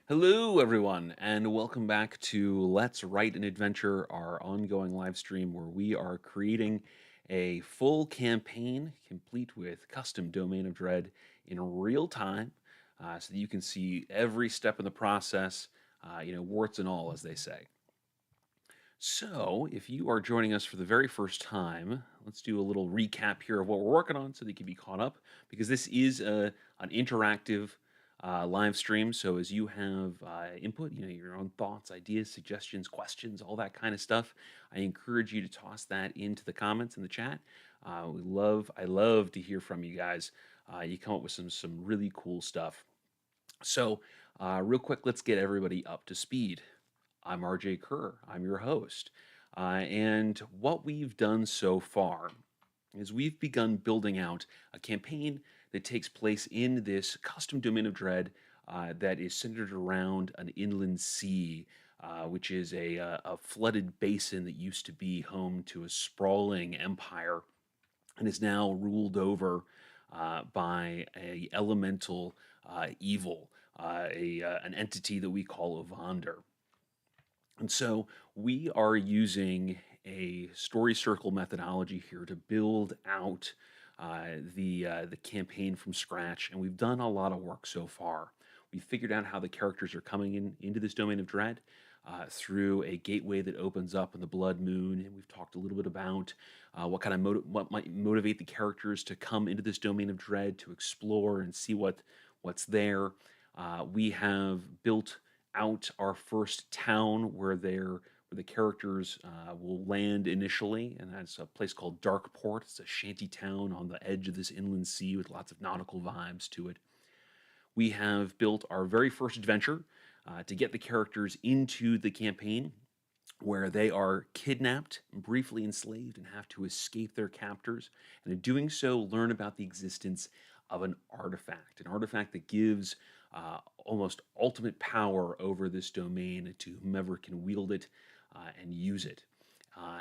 Hello, everyone, and welcome back to Let's Write an Adventure, our ongoing live stream where we are creating a full campaign complete with custom Domain of Dread in real time so that you can see every step in the process, warts and all, as they say. So, if you are joining us for the very first time, let's do a little recap here of what we're working on so that you can be caught up because this is an interactive live stream. So, as you have input, your own thoughts, ideas, suggestions, questions, all that kind of stuff, I encourage you to toss that into the comments in the chat. I love to hear from you guys. You come up with some really cool stuff. So, real quick, let's get everybody up to speed. I'm RJ Kerr. I'm your host. And what we've done so far is we've begun building out a campaign that takes place in this custom domain of dread that is centered around an inland sea, which is a flooded basin that used to be home to a sprawling empire and is now ruled over by a elemental evil, an entity that we call Evander. And so we are using a story circle methodology here to build out the campaign from scratch, and we've done a lot of work so far. We figured out how the characters are coming into this domain of dread through a gateway that opens up in the Blood Moon, and we've talked a little bit about what might motivate the characters to come into this domain of dread to explore and see what's there. We have built out our first town where the characters will land initially, and that's a place called Darkport. It's a shanty town on the edge of this inland sea with lots of nautical vibes to it. We have built our very first adventure to get the characters into the campaign, where they are kidnapped, briefly enslaved, and have to escape their captors. And in doing so, learn about the existence of an artifact that gives almost ultimate power over this domain to whomever can wield it and use it.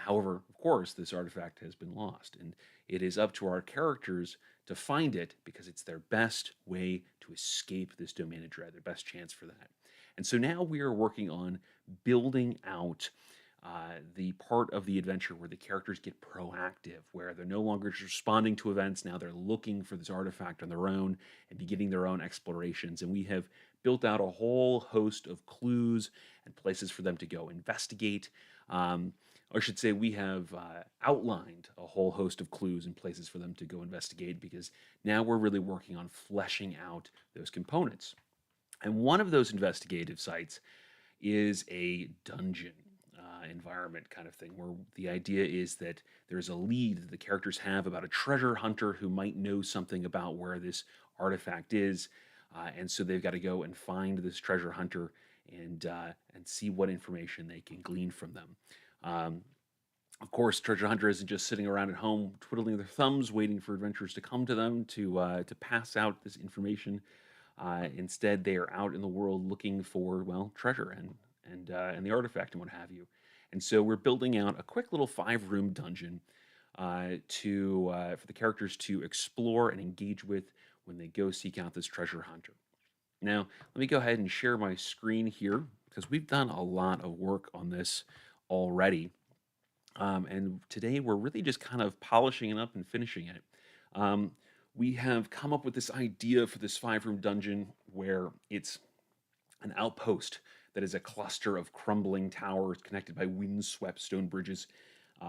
However, of course, this artifact has been lost, and it is up to our characters to find it because it's their best way to escape this domain of dread, their best chance for that. And so now we are working on building out the part of the adventure where the characters get proactive, where they're no longer just responding to events. Now they're looking for this artifact on their own and beginning their own explorations. And we have built out a whole host of clues and places for them to go investigate. Or I should say, we have outlined a whole host of clues and places for them to go investigate because now we're really working on fleshing out those components. And one of those investigative sites is a dungeon environment kind of thing, where the idea is that there's a lead that the characters have about a treasure hunter who might know something about where this artifact is, and so they've got to go and find this treasure hunter and see what information they can glean from them. Um, of course, treasure hunter isn't just sitting around at home twiddling their thumbs, waiting for adventurers to come to them to pass out this information. Instead, they are out in the world looking for, well, treasure and the artifact and what have you. And so we're building out a quick little 5-room dungeon for the characters to explore and engage with when they go seek out this treasure hunter. Now, let me go ahead and share my screen here because we've done a lot of work on this already. And today we're really just kind of polishing it up and finishing it. Um, we have come up with this idea for this 5-room dungeon where it's an outpost that is a cluster of crumbling towers connected by windswept stone bridges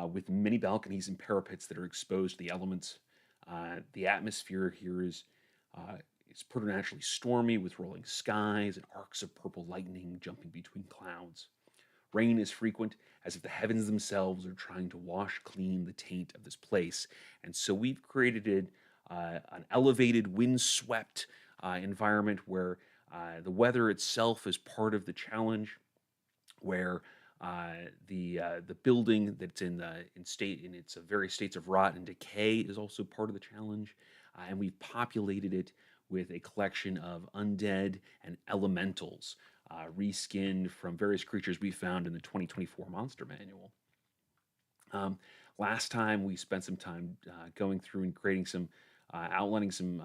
with many balconies and parapets that are exposed to the elements. The atmosphere here is preternaturally stormy with rolling skies and arcs of purple lightning jumping between clouds. Rain is frequent, as if the heavens themselves are trying to wash clean the taint of this place. And so we've created an elevated, windswept environment where the weather itself is part of the challenge, where the building that's in its various states of rot and decay is also part of the challenge, and we've populated it with a collection of undead and elementals, reskinned from various creatures we found in the 2024 Monster Manual. Last time we spent some time going through and creating outlining some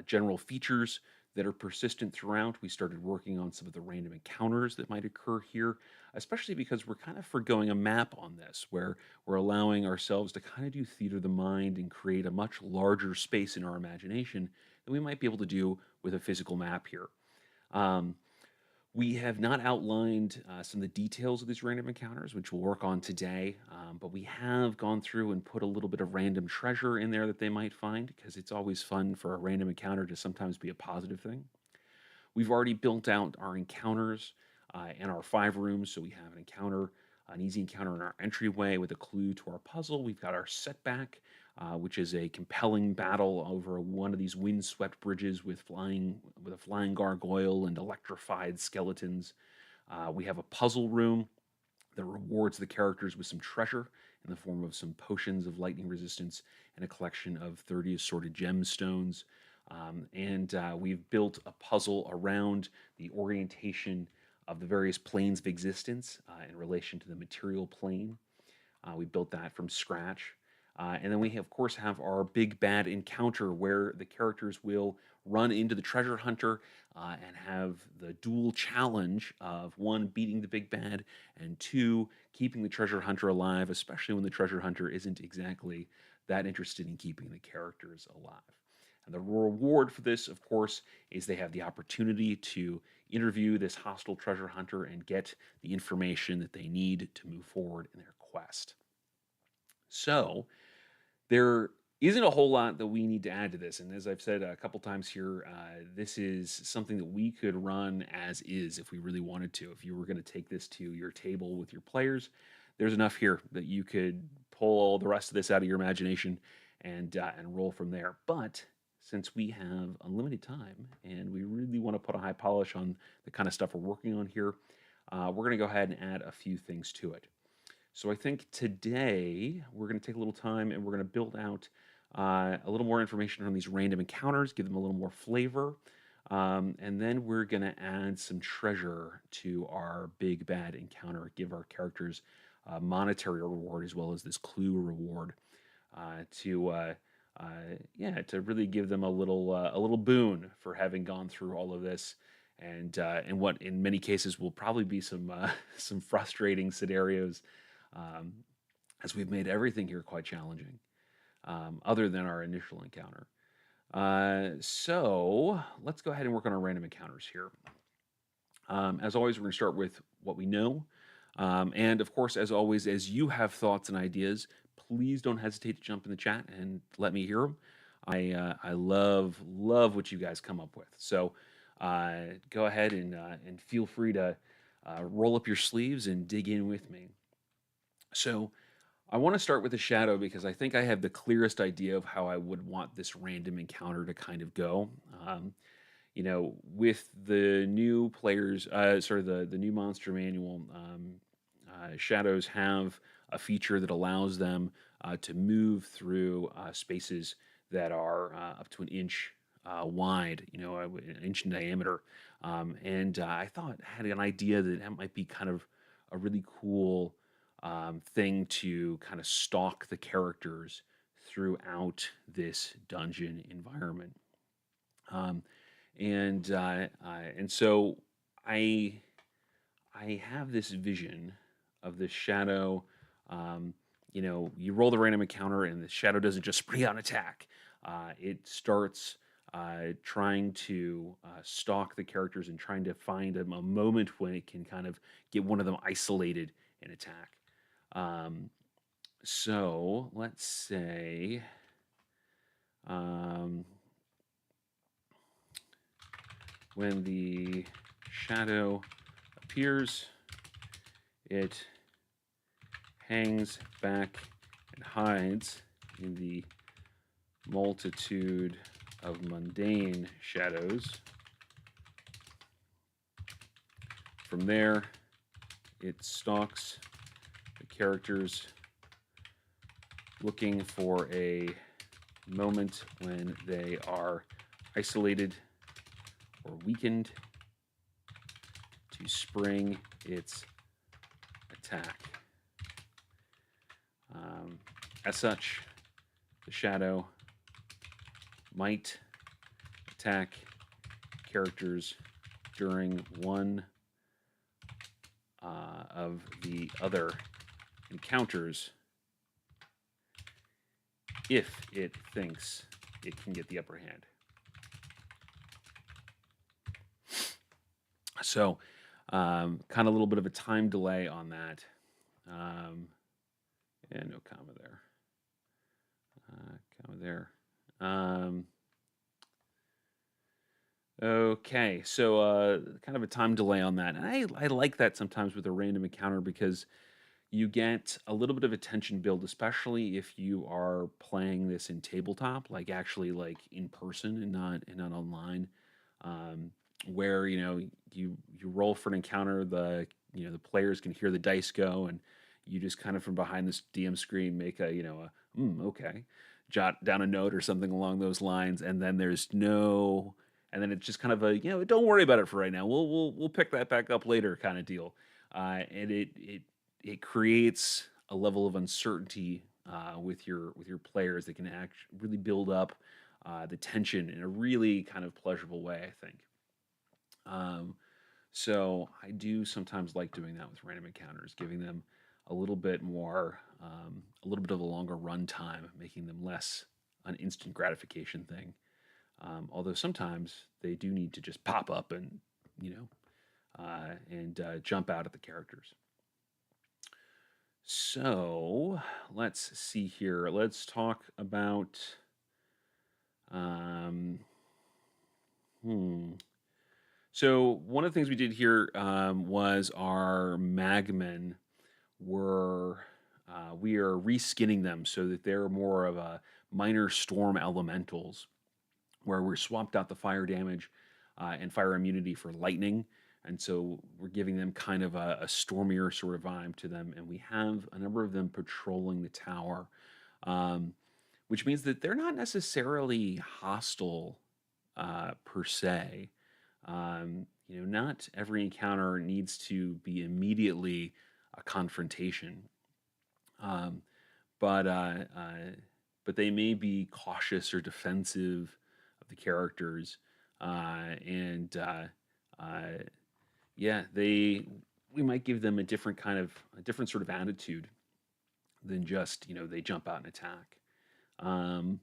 general features that are persistent throughout. We started working on some of the random encounters that might occur here, especially because we're kind of forgoing a map on this, where we're allowing ourselves to kind of do theater of the mind and create a much larger space in our imagination than we might be able to do with a physical map here. Um, we have not outlined some of the details of these random encounters, which we'll work on today, but we have gone through and put a little bit of random treasure in there that they might find, because it's always fun for a random encounter to sometimes be a positive thing. We've already built out our encounters and our 5 rooms, so we have an easy encounter in our entryway with a clue to our puzzle. We've got our setback, which is a compelling battle over one of these windswept bridges with a flying gargoyle and electrified skeletons. We have a puzzle room that rewards the characters with some treasure in the form of some potions of lightning resistance and a collection of 30 assorted gemstones. And we've built a puzzle around the orientation of the various planes of existence in relation to the material plane. We built that from scratch. And then we, of course, have our big bad encounter where the characters will run into the treasure hunter and have the dual challenge of one, beating the big bad, and two, keeping the treasure hunter alive, especially when the treasure hunter isn't exactly that interested in keeping the characters alive. And the reward for this, of course, is they have the opportunity to interview this hostile treasure hunter and get the information that they need to move forward in their quest. So, there isn't a whole lot that we need to add to this. And as I've said a couple times here, this is something that we could run as is if we really wanted to. If you were going to take this to your table with your players, there's enough here that you could pull all the rest of this out of your imagination and roll from there. But since we have unlimited time and we really want to put a high polish on the kind of stuff we're working on here, we're going to go ahead and add a few things to it. So I think today we're going to take a little time and we're going to build out a little more information on these random encounters, give them a little more flavor, and then we're going to add some treasure to our big bad encounter, give our characters a monetary reward as well as this clue reward to yeah, to really give them a little boon for having gone through all of this. And what in many cases will probably be some some frustrating scenarios, um, as we've made everything here quite challenging, other than our initial encounter. So let's go ahead and work on our random encounters here. As always, we're going to start with what we know. And of course, as always, as you have thoughts and ideas, please don't hesitate to jump in the chat and let me hear them. I love what you guys come up with. So go ahead and feel free to roll up your sleeves and dig in with me. So I want to start with the shadow because I think I have the clearest idea of how I would want this random encounter to kind of go. With the new players, sort of the new monster manual, shadows have a feature that allows them to move through spaces that are up to an inch wide, an inch in diameter. And I had an idea that that might be kind of a really cool thing to kind of stalk the characters throughout this dungeon environment. Um, and so I I have this vision of this shadow. You roll the random encounter, and the shadow doesn't just spring out and attack. It starts trying to stalk the characters and trying to find a moment when it can kind of get one of them isolated and attack. Um, so let's say um, when the shadow appears, it hangs back and hides in the multitude of mundane shadows. From there, it stalks the characters, looking for a moment when they are isolated or weakened to spring its attack. As such, the shadow might attack characters during one of the other encounters if it thinks it can get the upper hand. So, kind of a little bit of a time delay on that. And no comma there. Comma there. Okay, so kind of a time delay on that. And I like that sometimes with a random encounter because you get a little bit of a tension build, especially if you are playing this in tabletop, like actually like in person and not online, um, where you roll for an encounter, the players can hear the dice go, and you just kind of from behind this DM screen make okay, jot down a note or something along those lines, and then there's no, and then it's just kind of a don't worry about it for right now. We'll pick that back up later kind of deal, and it creates a level of uncertainty with your players that can really build up the tension in a really kind of pleasurable way, I think. Um, so I do sometimes like doing that with random encounters, giving them a little bit more, a little bit of a longer run time, making them less an instant gratification thing. Although sometimes they do need to just pop up and jump out at the characters. So let's see here. Let's talk about. Um, hmm. So one of the things we did here was our magmen were we are reskinning them so that they're more of a minor storm elementals, where we're swapped out the fire damage and fire immunity for lightning. And so we're giving them kind of a stormier sort of vibe to them. And we have a number of them patrolling the tower, um, which means that they're not necessarily hostile per se. Not every encounter needs to be immediately a confrontation, um, but but they may be cautious or defensive of the characters, and yeah, we might give them a different sort of attitude than just they jump out and attack. Um,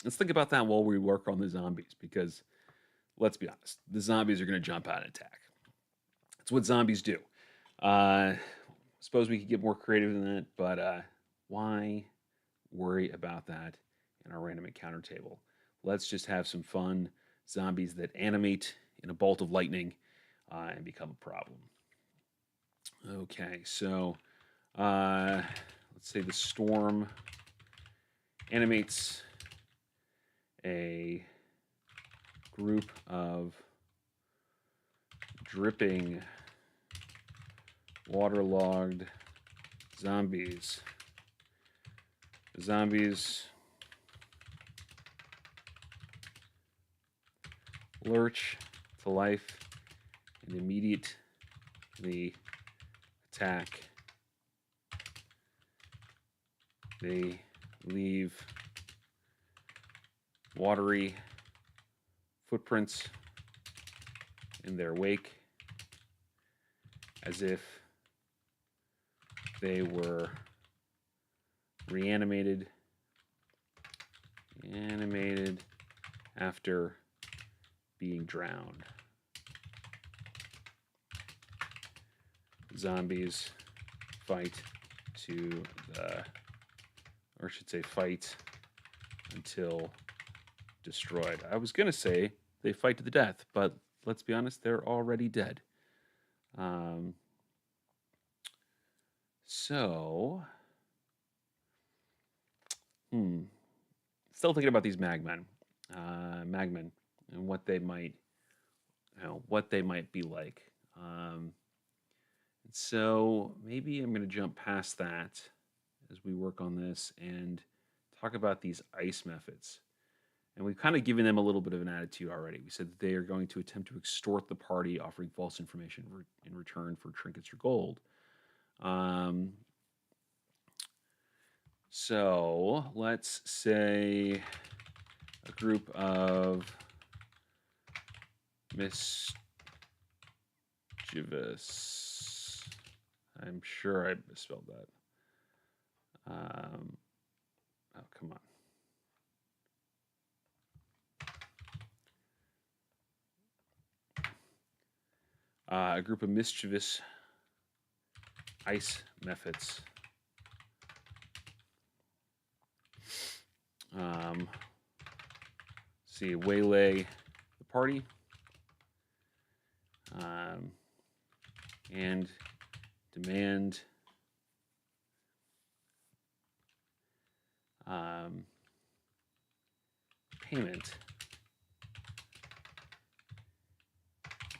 let's think about that while we work on the zombies, because let's be honest, the zombies are going to jump out and attack. That's what zombies do. Suppose we could get more creative than that, but why worry about that in our random encounter table? Let's just have some fun zombies that animate in a bolt of lightning and become a problem. Okay, so let's say the storm animates a group of dripping, waterlogged zombies. The zombies lurch to life and immediately attack. They leave watery footprints in their wake as if they were reanimated after being drowned. Zombies fight to the, or I should say fight until destroyed. I was going to say they fight to the death, but let's be honest, they're already dead. So, still thinking about these magmen, and what they might, be like. So maybe I'm going to jump past that as we work on this and talk about these ice methods. And we've kind of given them a little bit of an attitude already. We said that they are going to attempt to extort the party, offering false information in return for trinkets or gold. So let's say a group of Mischievous. I'm sure I misspelled that. Oh, come on. A group of mischievous ice mephits. See, waylay the party. And demand payment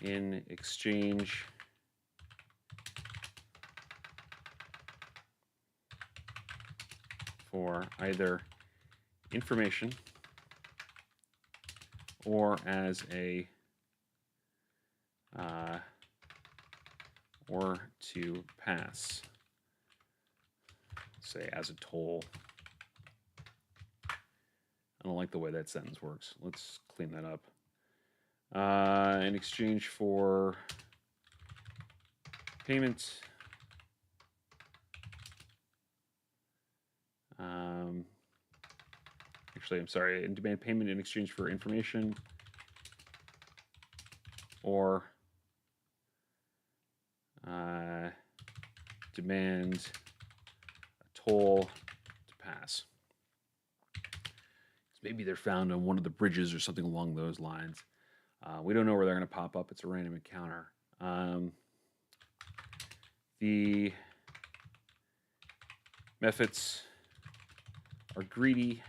in exchange for either information or as a or to pass, say as a toll. I don't like the way that sentence works. Let's clean that up. In exchange for payment, actually, I'm sorry, demand payment in exchange for information or demand a toll to pass. Maybe they're found on one of the bridges or something along those lines. We don't know where they're going to pop up. It's a random encounter. The mephits are greedy,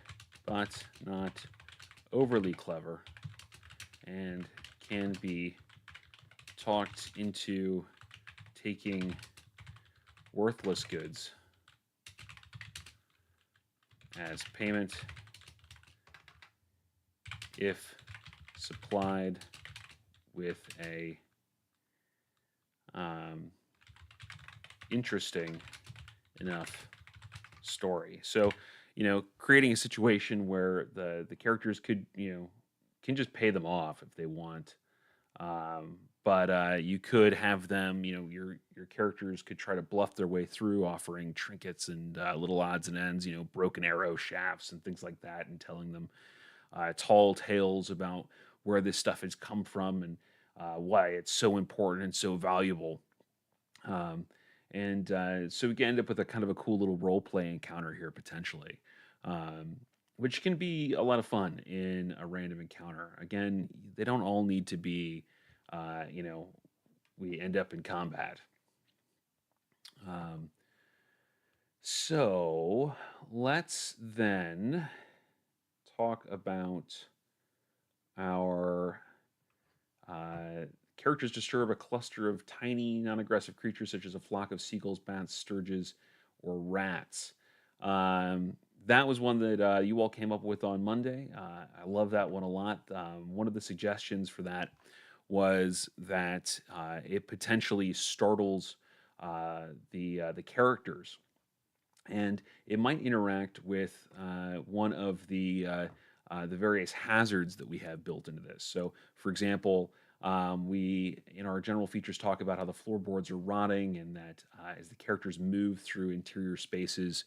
but not overly clever, and can be talked into taking worthless goods as payment if supplied with a interesting enough story. So, creating a situation where the characters could, can just pay them off if they want. But you could have them, your characters could try to bluff their way through offering trinkets and little odds and ends, broken arrow shafts and things like that, and telling them tall tales about where this stuff has come from and why it's so important and so valuable. Um, and so we can end up with a kind of a cool little role play encounter here potentially, um, which can be a lot of fun in a random encounter. Again, they don't all need to be, uh, you know, we end up in combat. Um, so let's then talk about our characters disturb a cluster of tiny, non aggressive creatures such as a flock of seagulls, bats, sturges, or rats. That was one that you all came up with on Monday. I love that one a lot. One of the suggestions for that was that it potentially startles the characters, and it might interact with one of the various hazards that we have built into this. So, for example, we in our general features talk about how the floorboards are rotting, and that as the characters move through interior spaces,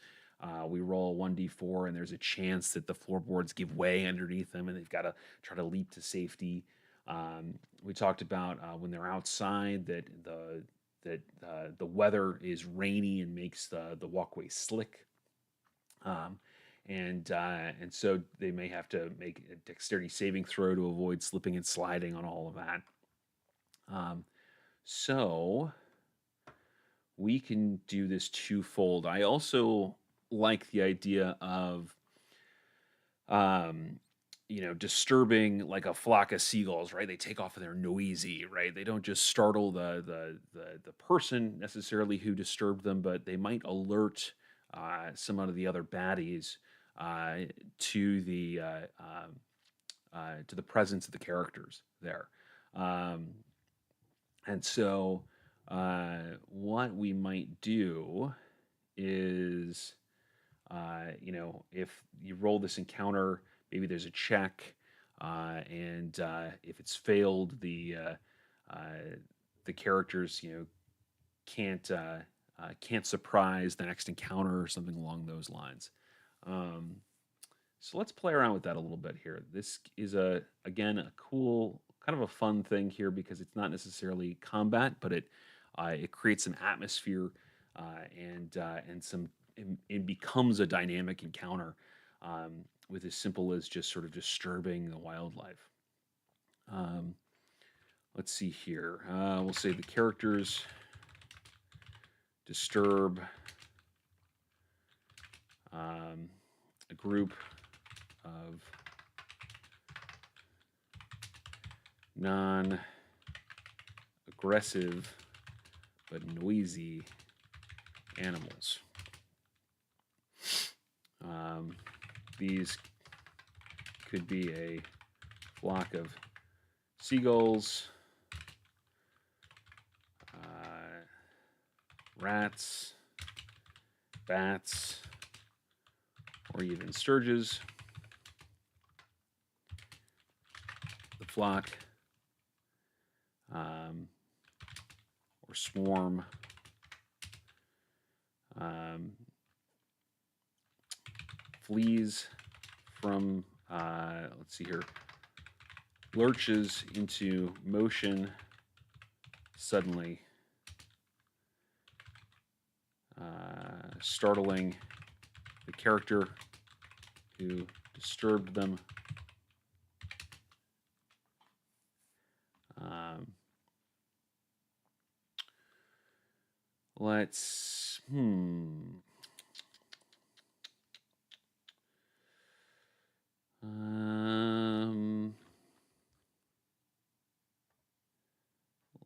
we roll a 1d4, and there's a chance that the floorboards give way underneath them, and they've got to try to leap to safety. We talked about when they're outside that the weather is rainy and makes the walkway slick. Um, and so they may have to make a dexterity saving throw to avoid slipping and sliding on all of that. So we can do this twofold. I also like the idea of um, disturbing like a flock of seagulls, right? They take off and they're noisy, right? They don't just startle the person necessarily who disturbed them, but they might alert some of the other baddies uh, to the presence of the characters there. Um, and so, what we might do is, if you roll this encounter, maybe there's a check. and if it's failed, the characters, can't surprise the next encounter or something along those lines. Um, so let's play around with that a little bit here. This is again a cool, kind of a fun thing here because it's not necessarily combat, but it creates an atmosphere and some it becomes a dynamic encounter with as simple as just sort of disturbing the wildlife. Um, let's see here. We'll say the characters disturb a group of non-aggressive but noisy animals. These could be a flock of seagulls, rats, bats, or even sturges. The flock or swarm flees from, let's see here, lurches into motion suddenly, startling the character who disturbed them.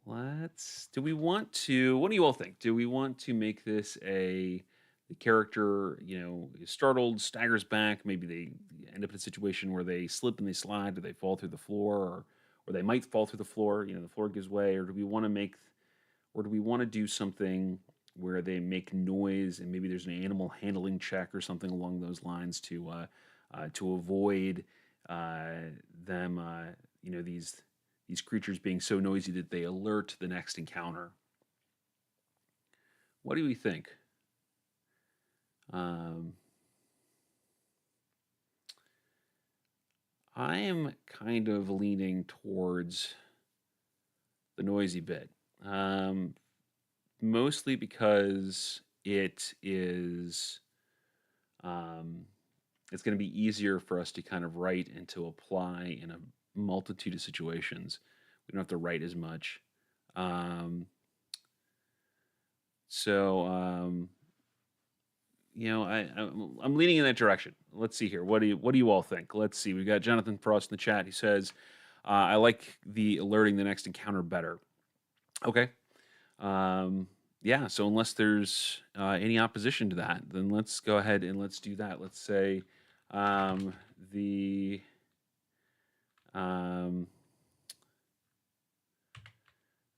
Let's, do we want to, what do you all think? Do we want to make this the character, is startled, staggers back, maybe they end up in a situation where they slip and they slide, or they fall through the floor, or they might fall through the floor, the floor gives way, or do we want to do something where they make noise and maybe there's an animal handling check or something along those lines to avoid them, these creatures being so noisy that they alert the next encounter. What do we think? I am kind of leaning towards the noisy bit, mostly because it's going to be easier for us to kind of write and to apply in a multitude of situations. We don't have to write as much. So I'm leaning in that direction. Let's see here. What do you all think? Let's see. We got Jonathan Frost in the chat. He says, "I like the alerting the next encounter better." Okay. Yeah. So unless there's any opposition to that, then let's go ahead and let's do that. Let's say the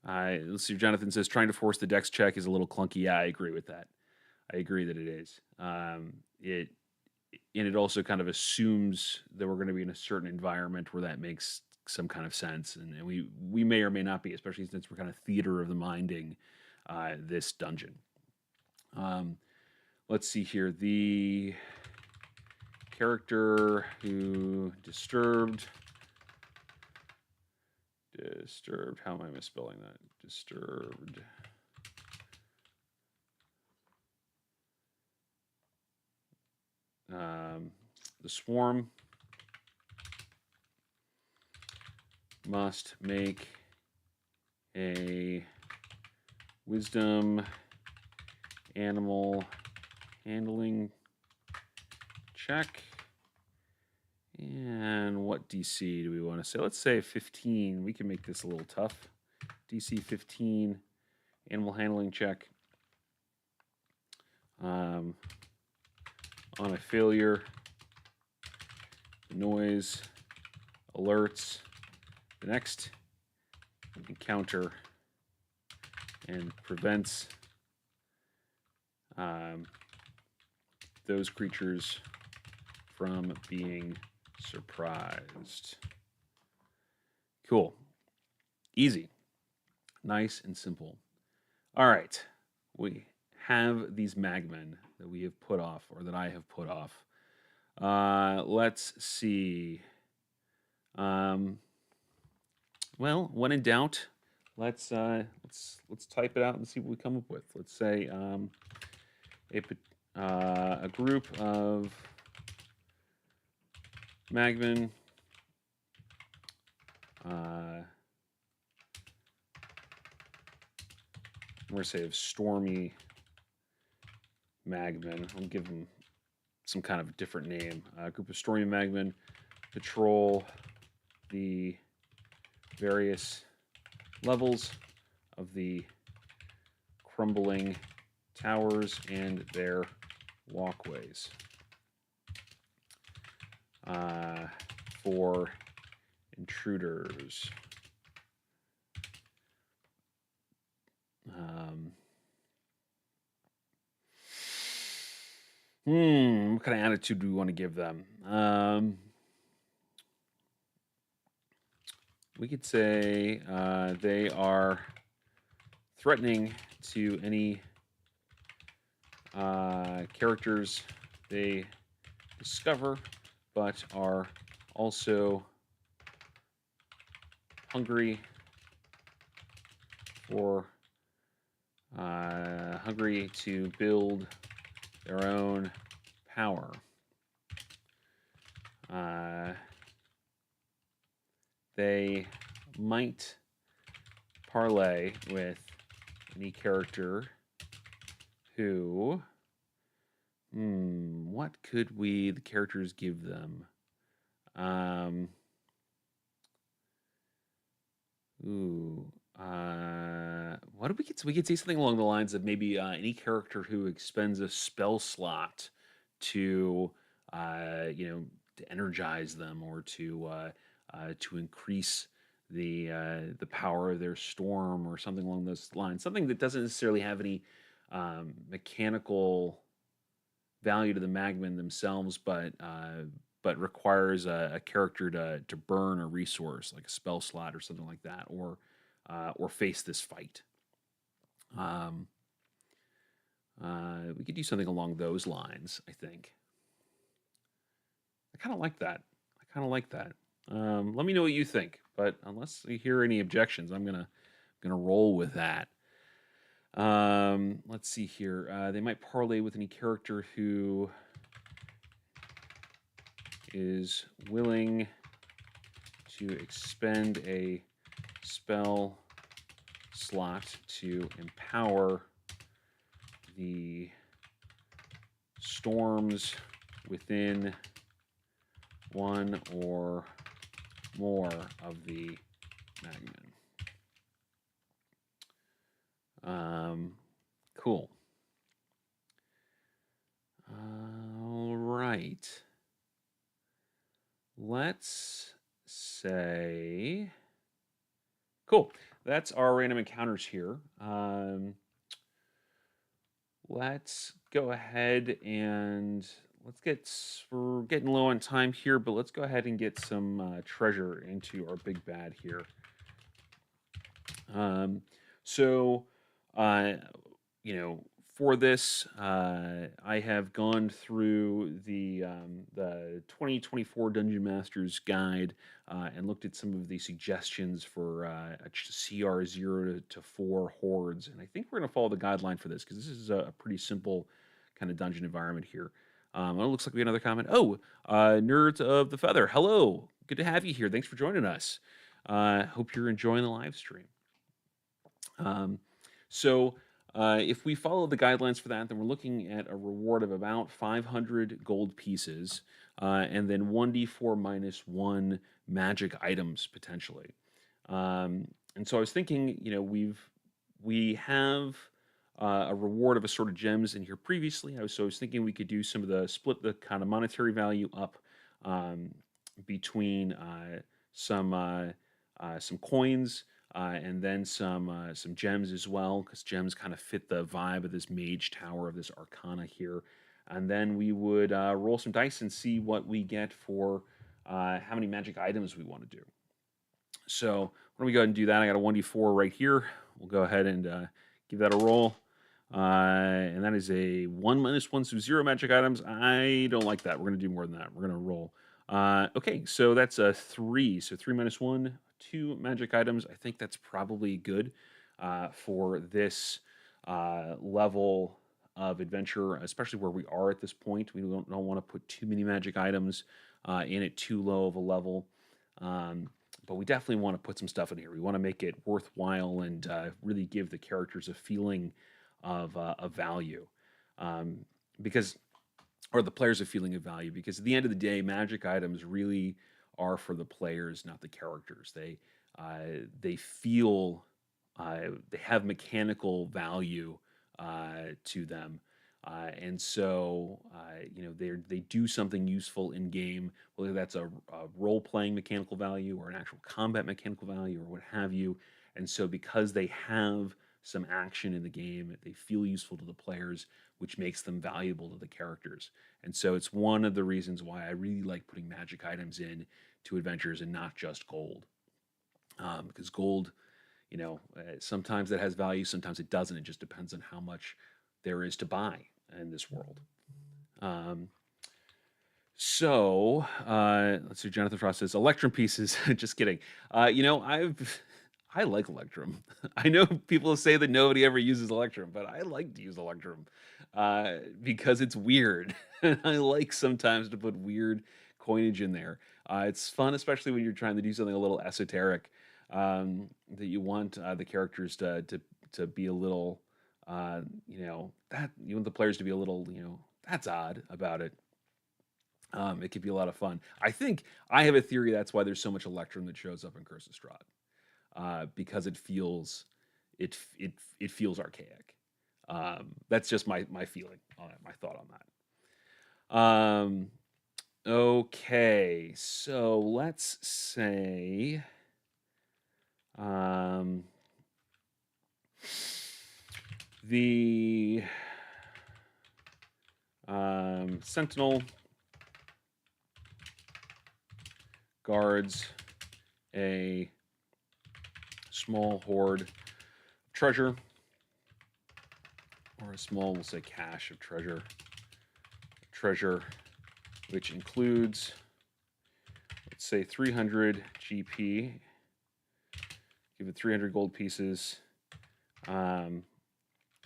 let's see. Jonathan says trying to force the dex check is a little clunky. Yeah, I agree with that. I agree that it is. It also kind of assumes that we're going to be in a certain environment where that makes some kind of sense, and we may or may not be, especially since we're kind of theater of the minding this dungeon. Let's see here. The character who disturbed. How am I misspelling that? Disturbed. The swarm must make a wisdom animal handling check. And what DC do we want to say? Let's say 15. We can make this a little tough. DC 15, animal handling check. On a failure, the noise alerts the next encounter and prevents those creatures from being surprised. Cool. Easy. Nice and simple. All right. We have these magmen that we have put off, or that I have put off. Let's see. Um, well, when in doubt, let's type it out and see what we come up with. Let's say a group of magmen. I'm going to say of stormy magmen. I'll give them some kind of different name. A group of stormy magmen patrol the various levels of the crumbling towers and their walkways for intruders. What kind of attitude do we want to give them? We could say they are threatening to any characters they discover, but are also hungry to build their own power. They might parlay with any character who, what could the characters give them? What do we get? So we could say something along the lines of maybe any character who expends a spell slot to, to energize them, or to increase the power of their storm, or something along those lines. Something that doesn't necessarily have any mechanical value to the magmen themselves, but requires a character to burn a resource, like a spell slot or something like that, or face this fight. We could do something along those lines, I think. I kind of like that. Let me know what you think, but unless you hear any objections, I'm gonna roll with that. Let's see here. They might parlay with any character who is willing to expend a spell slot to empower the storms within one or more of the magmen. Cool. All right. Let's say, cool. That's our random encounters here. Let's go ahead and we're getting low on time here, but let's go ahead and get some treasure into our big bad here. So, for this, I have gone through the 2024 Dungeon Master's Guide and looked at some of the suggestions for CR 0 to 4 hordes, and I think we're going to follow the guideline for this, because this is a pretty simple kind of dungeon environment here. It looks like we have another comment. Oh, Nerds of the Feather, hello, good to have you here. Thanks for joining us. Hope you're enjoying the live stream. If we follow the guidelines for that, then we're looking at a reward of about 500 gold pieces, and then 1d4 minus 1 magic items potentially. And so I was thinking, we have a reward of assorted gems in here previously. I was thinking we could do some of split the kind of monetary value up between some coins. And then some gems as well, because gems kind of fit the vibe of this mage tower, of this arcana here. And then we would roll some dice and see what we get for how many magic items we want to do. So why don't we go ahead and do that? I got a 1d4 right here. We'll go ahead and give that a roll. And that is a 1 - 1, so 0 magic items. I don't like that. We're going to do more than that. We're going to roll. Okay, so that's a 3. So 3 - 1, 2 magic items. I think that's probably good for this level of adventure, especially where we are at this point. We don't want to put too many magic items in at too low of a level. Um, but we definitely want to put some stuff in here. We want to make it worthwhile and really give the characters a feeling of value, um, because, or the players a feeling of value. Because at the end of the day, magic items really are for the players, not the characters. They feel they have mechanical value to them. And so, they do something useful in game, whether that's a role playing mechanical value or an actual combat mechanical value or what have you. And so, because they have some action in the game, they feel useful to the players, which makes them valuable to the characters. And so, it's one of the reasons why I really like putting magic items in to adventures and not just gold. Because gold, sometimes that has value, sometimes it doesn't. It just depends on how much there is to buy in this world. Um, let's see. Jonathan Frost says Electrum pieces. Just kidding. I like Electrum. I know people say that nobody ever uses Electrum, but I like to use Electrum because it's weird. I like sometimes to put weird coinage in there. It's fun, especially when you're trying to do something a little esoteric, that you want the characters to be a little, that you want the players to be a little, that's odd about it. It could be a lot of fun. I think I have a theory that's why there's so much Electrum that shows up in Curse of Strahd, because it feels archaic. That's just my feeling on it, my thought on that. Okay, so let's say the Sentinel guards a small hoard of treasure, or a small, we'll say, cache of treasure. Treasure, which includes, let's say, 300 GP. Give it 300 gold pieces.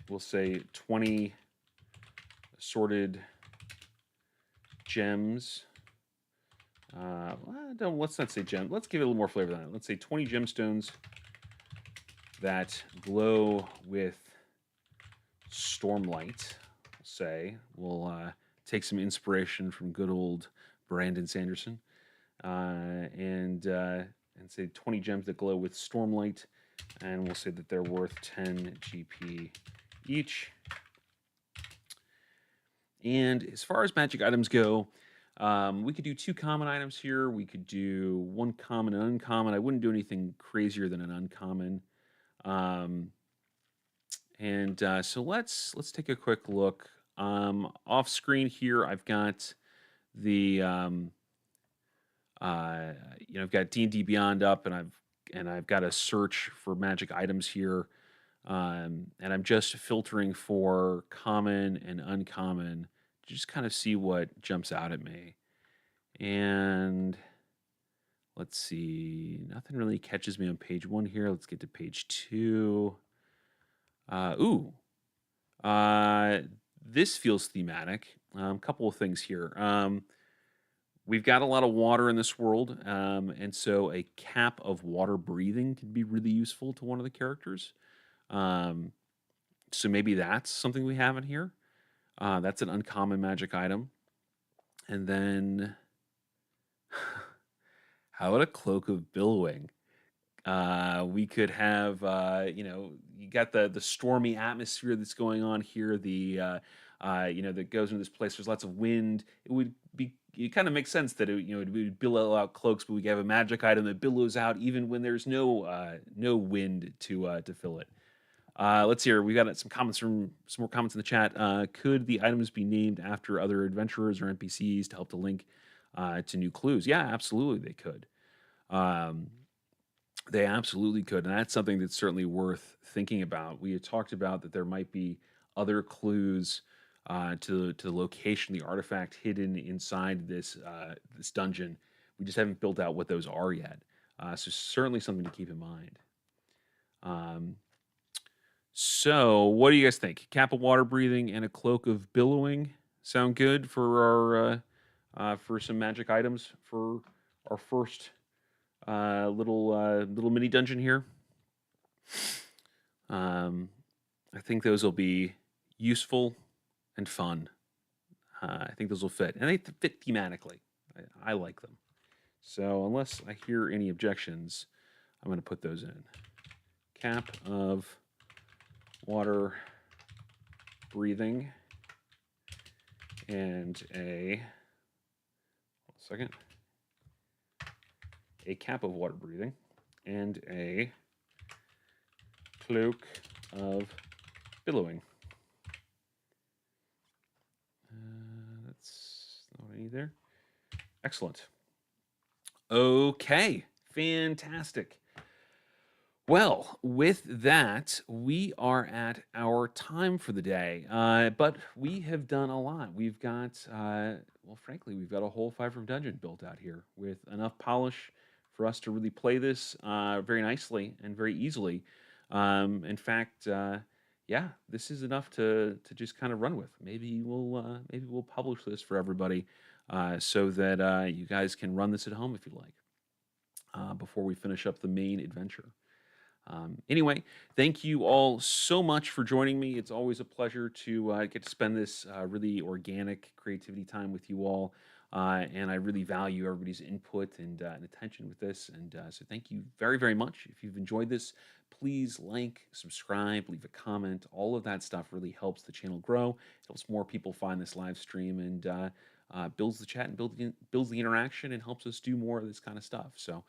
We'll say 20 assorted gems. Let's not say gem. Let's give it a little more flavor than that. Let's say 20 gemstones that glow with stormlight. We'll take some inspiration from good old Brandon Sanderson, and say 20 gems that glow with stormlight, and we'll say that they're worth 10 GP each. And as far as magic items go, we could do 2 common items here. We could do 1 common and uncommon. I wouldn't do anything crazier than an uncommon. So let's take a quick look. Off screen here, I've got the I've got D&D Beyond up, and I've got a search for magic items here, and I'm just filtering for common and uncommon to just kind of see what jumps out at me. And let's see, nothing really catches me on page 1 here. Let's get to page 2. This feels thematic. A couple of things here. We've got a lot of water in this world, and so a cap of water breathing can be really useful to one of the characters. So maybe that's something we have in here. That's an uncommon magic item. And then, how about a cloak of billowing? We could have, you got the stormy atmosphere that's going on here. That goes into this place. There's lots of wind. It kind of makes sense that it would billow out cloaks, but we have a magic item that billows out even when there's no wind to fill it. Let's hear. We got some more comments in the chat. Could the items be named after other adventurers or NPCs to help to link to new clues? Yeah, absolutely, they could. They absolutely could, and that's something that's certainly worth thinking about. We had talked about that there might be other clues to the location, the artifact hidden inside this dungeon. We just haven't built out what those are yet. So certainly something to keep in mind. Um, so, what do you guys think? Cap of water breathing and a cloak of billowing sound good for our for some magic items for our first little mini dungeon here. Um, I think those will be useful and fun. I think those will fit, and they fit thematically. I like them. So unless I hear any objections, I'm going to put those in. Cap of water breathing and second, a cap of water breathing and a cloak of billowing. That's not what I need there. Excellent. Okay, fantastic. Well, with that, we are at our time for the day. But we have done a lot. We've got, well, frankly, we've got a whole Five Room Dungeon built out here with enough polish for us to really play this very nicely and very easily. In fact, yeah, this is enough to just kind of run with. Maybe we'll publish this for everybody so that you guys can run this at home if you like before we finish up the main adventure. Anyway, thank you all so much for joining me. It's always a pleasure to get to spend this really organic creativity time with you all. And I really value everybody's input and attention with this. And so thank you very, very much. If you've enjoyed this, please like, subscribe, leave a comment. All of that stuff really helps the channel grow, helps more people find this live stream, and builds the chat and builds the interaction and helps us do more of this kind of stuff. So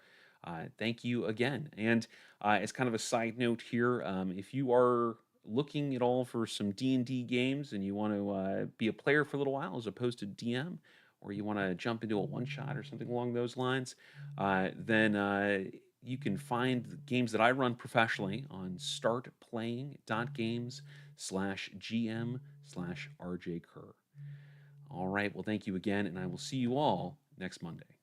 thank you again. And as kind of a side note here, if you are looking at all for some D&D games and you want to be a player for a little while as opposed to DM, or you want to jump into a one-shot or something along those lines, then you can find the games that I run professionally on startplaying.games/GM/RJ Kerr. All right, well, thank you again, and I will see you all next Monday.